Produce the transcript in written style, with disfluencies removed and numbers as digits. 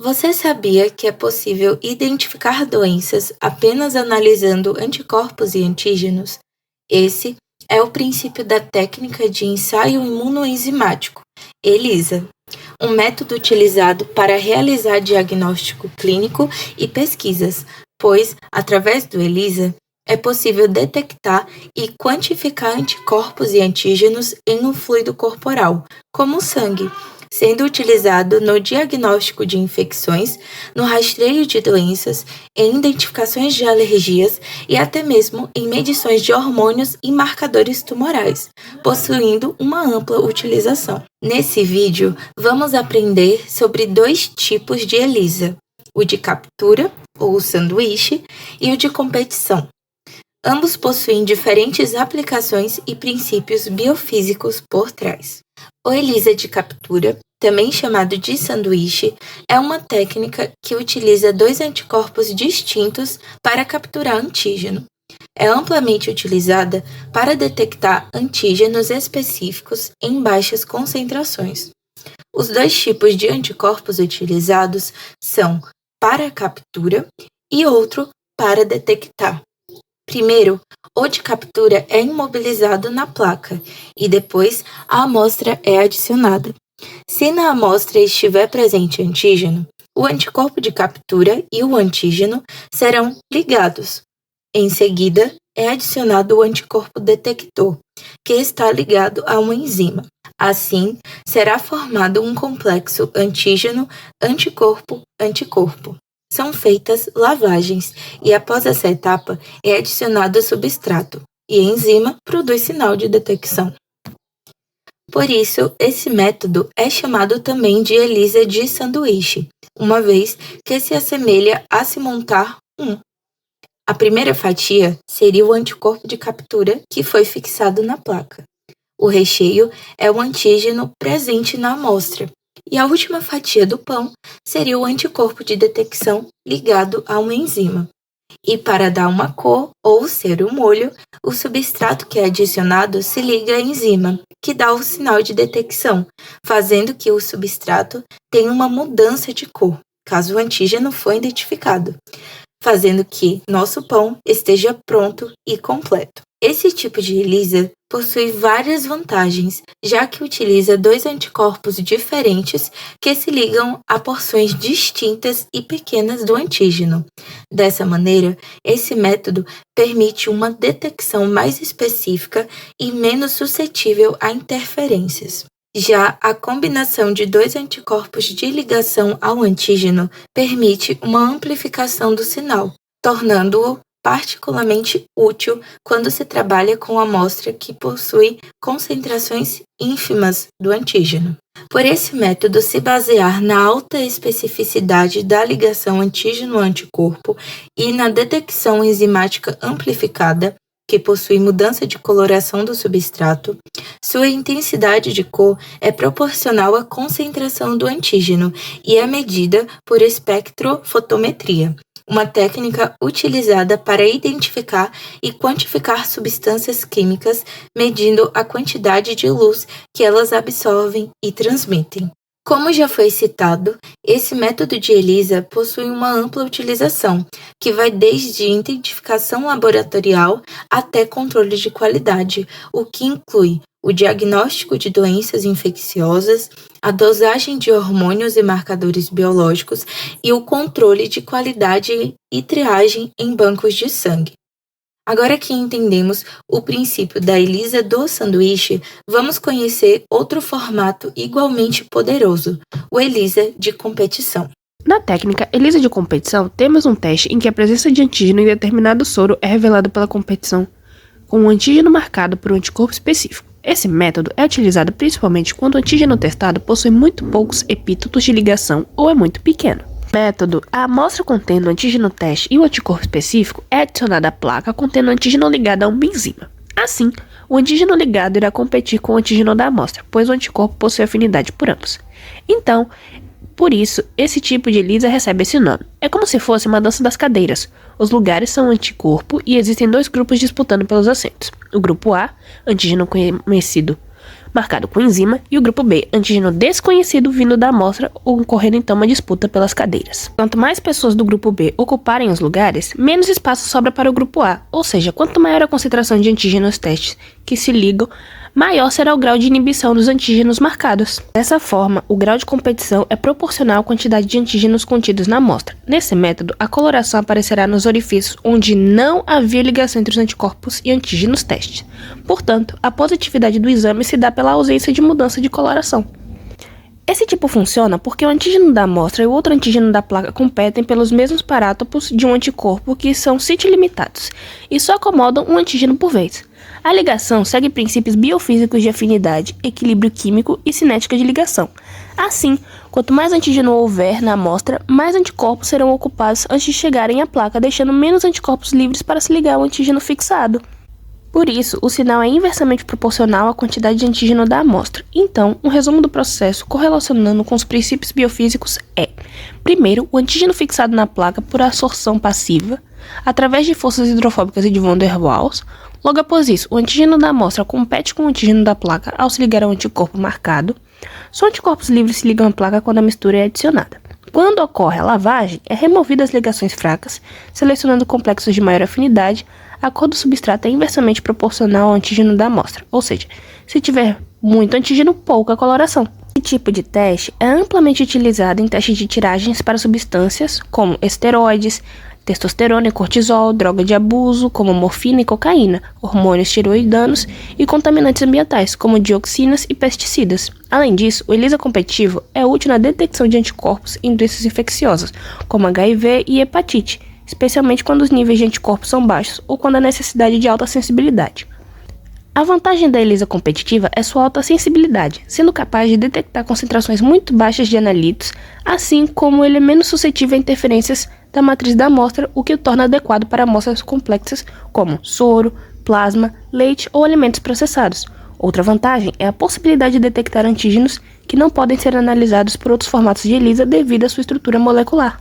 Você sabia que é possível identificar doenças apenas analisando anticorpos e antígenos? Esse é o princípio da técnica de ensaio imunoenzimático, ELISA, um método utilizado para realizar diagnóstico clínico e pesquisas, pois, através do ELISA, é possível detectar e quantificar anticorpos e antígenos em um fluido corporal, como o sangue, sendo utilizado no diagnóstico de infecções, no rastreio de doenças, em identificações de alergias e até mesmo em medições de hormônios e marcadores tumorais, possuindo uma ampla utilização. Nesse vídeo, vamos aprender sobre dois tipos de ELISA, o de captura, ou sanduíche, e o de competição. Ambos possuem diferentes aplicações e princípios biofísicos por trás. O ELISA de captura, também chamado de sanduíche, é uma técnica que utiliza dois anticorpos distintos para capturar antígeno. É amplamente utilizada para detectar antígenos específicos em baixas concentrações. Os dois tipos de anticorpos utilizados são para captura e outro para detectar. Primeiro, o de captura é imobilizado na placa e depois a amostra é adicionada. Se na amostra estiver presente antígeno, o anticorpo de captura e o antígeno serão ligados. Em seguida, é adicionado o anticorpo detector, que está ligado a uma enzima. Assim, será formado um complexo antígeno-anticorpo-anticorpo. São feitas lavagens e após essa etapa é adicionado o substrato e a enzima produz sinal de detecção. Por isso, esse método é chamado também de ELISA de sanduíche, uma vez que se assemelha a se montar um. A primeira fatia seria o anticorpo de captura que foi fixado na placa. O recheio é o antígeno presente na amostra. E a última fatia do pão seria o anticorpo de detecção ligado a uma enzima. E para dar uma cor ou ser um molho, o substrato que é adicionado se liga à enzima, que dá o sinal de detecção, fazendo que o substrato tenha uma mudança de cor, caso o antígeno for identificado, fazendo que nosso pão esteja pronto e completo. Esse tipo de ELISA possui várias vantagens, já que utiliza dois anticorpos diferentes que se ligam a porções distintas e pequenas do antígeno. Dessa maneira, esse método permite uma detecção mais específica e menos suscetível a interferências. Já a combinação de dois anticorpos de ligação ao antígeno permite uma amplificação do sinal, tornando-o particularmente útil quando se trabalha com amostra que possui concentrações ínfimas do antígeno. Por esse método se basear na alta especificidade da ligação antígeno-anticorpo e na detecção enzimática amplificada, que possui mudança de coloração do substrato, sua intensidade de cor é proporcional à concentração do antígeno e é medida por espectrofotometria, uma técnica utilizada para identificar e quantificar substâncias químicas, medindo a quantidade de luz que elas absorvem e transmitem. Como já foi citado, esse método de ELISA possui uma ampla utilização, que vai desde identificação laboratorial até controle de qualidade, o que inclui o diagnóstico de doenças infecciosas, a dosagem de hormônios e marcadores biológicos e o controle de qualidade e triagem em bancos de sangue. Agora que entendemos o princípio da ELISA do sanduíche, vamos conhecer outro formato igualmente poderoso, o ELISA de competição. Na técnica ELISA de competição, temos um teste em que a presença de antígeno em determinado soro é revelada pela competição, com um antígeno marcado por um anticorpo específico. Esse método é utilizado principalmente quando o antígeno testado possui muito poucos epítotos de ligação ou é muito pequeno. Método: a amostra contendo o antígeno teste e o anticorpo específico é adicionada à placa contendo o antígeno ligado a uma enzima. Assim, o antígeno ligado irá competir com o antígeno da amostra, pois o anticorpo possui afinidade por ambos. Então, por isso, esse tipo de ELISA recebe esse nome. É como se fosse uma dança das cadeiras. Os lugares são anticorpo e existem dois grupos disputando pelos assentos. O grupo A, antígeno conhecido marcado com enzima, e o grupo B, antígeno desconhecido vindo da amostra, ocorrendo então uma disputa pelas cadeiras. Quanto mais pessoas do grupo B ocuparem os lugares, menos espaço sobra para o grupo A, ou seja, quanto maior a concentração de antígenos testes que se ligam, maior será o grau de inibição dos antígenos marcados. Dessa forma, o grau de competição é proporcional à quantidade de antígenos contidos na amostra. Nesse método, a coloração aparecerá nos orifícios onde não havia ligação entre os anticorpos e antígenos testes. Portanto, a positividade do exame se dá pela ausência de mudança de coloração. Esse tipo funciona porque o antígeno da amostra e o outro antígeno da placa competem pelos mesmos parátopos de um anticorpo que são sítio-limitados e só acomodam um antígeno por vez. A ligação segue princípios biofísicos de afinidade, equilíbrio químico e cinética de ligação. Assim, quanto mais antígeno houver na amostra, mais anticorpos serão ocupados antes de chegarem à placa, deixando menos anticorpos livres para se ligar ao antígeno fixado. Por isso, o sinal é inversamente proporcional à quantidade de antígeno da amostra. Então, um resumo do processo correlacionando com os princípios biofísicos é: primeiro, o antígeno fixado na placa por absorção passiva, através de forças hidrofóbicas e de van der Waals. Logo após isso, o antígeno da amostra compete com o antígeno da placa ao se ligar ao anticorpo marcado. Só anticorpos livres se ligam à placa quando a mistura é adicionada. Quando ocorre a lavagem, é removida as ligações fracas, selecionando complexos de maior afinidade. A cor do substrato é inversamente proporcional ao antígeno da amostra, ou seja, se tiver muito antígeno, pouca coloração. Esse tipo de teste é amplamente utilizado em testes de tiragens para substâncias como esteroides, testosterona e cortisol, droga de abuso como morfina e cocaína, hormônios tiroidanos e contaminantes ambientais como dioxinas e pesticidas. Além disso, o ELISA competitivo é útil na detecção de anticorpos em doenças infecciosas como HIV e hepatite, especialmente quando os níveis de anticorpos são baixos ou quando há necessidade de alta sensibilidade. A vantagem da ELISA competitiva é sua alta sensibilidade, sendo capaz de detectar concentrações muito baixas de analitos, assim como ele é menos suscetível a interferências da matriz da amostra, o que o torna adequado para amostras complexas como soro, plasma, leite ou alimentos processados. Outra vantagem é a possibilidade de detectar antígenos que não podem ser analisados por outros formatos de ELISA devido à sua estrutura molecular.